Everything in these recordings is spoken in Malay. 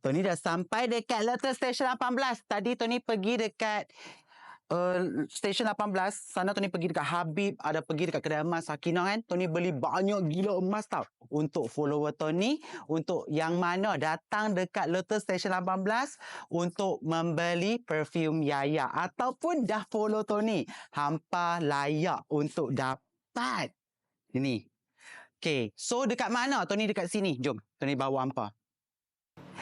Tony dah sampai dekat Letter Station 18. Tadi Tony pergi dekat Station 18. Sana Tony pergi dekat Habib, ada pergi dekat kedai emas Sakinah kan. Tony beli banyak gila emas tau. Untuk follower Tony, untuk yang mana datang dekat Letter Station 18 untuk membeli perfume Yaya ataupun dah follow Tony, hampa layak untuk dapat ini. Okay, so dekat mana? Tony dekat sini. Jom, Tony bawa hampa.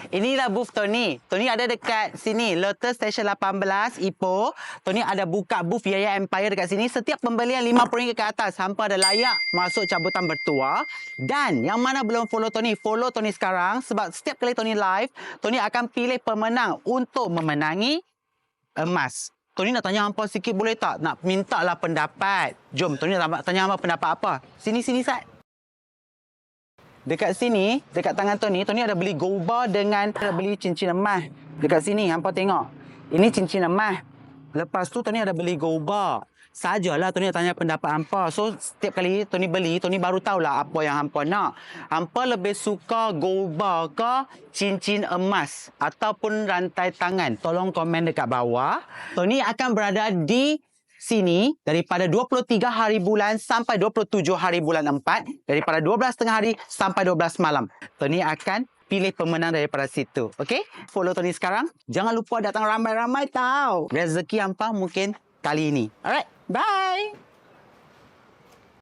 Inilah booth Tony. Tony ada dekat sini, Lotus Station 18, Ipoh. Tony ada buka booth Yaya Empire dekat sini. Setiap pembelian RM50 ke atas, hampa ada layak masuk cabutan bertuah. Dan yang mana belum follow Tony sekarang. Sebab setiap kali Tony live, Tony akan pilih pemenang untuk memenangi emas. Tony nak tanya hampa sikit boleh tak? Nak mintalah pendapat. Jom, Tony nak tanya hampa pendapat apa. Sini, Sat. Dekat sini, dekat tangan Tony ada beli gold bar dengan ada beli cincin emas. Dekat sini, hampa tengok. Ini cincin emas. Lepas tu, Tony ada beli gold bar. Sajalah Tony nak tanya pendapat hampa. So, setiap kali Tony beli, Tony baru tahulah apa yang hampa nak. Hampa lebih suka gold bar ke cincin emas ataupun rantai tangan? Tolong komen dekat bawah. Tony akan berada di sini daripada 23 hari bulan sampai 27 hari bulan 4, daripada 12 tengah hari sampai 12 malam. Tony akan pilih pemenang daripada situ. Okey? Follow Tony sekarang. Jangan lupa datang ramai-ramai tau. Rezeki hampa mungkin kali ini. Alright, bye.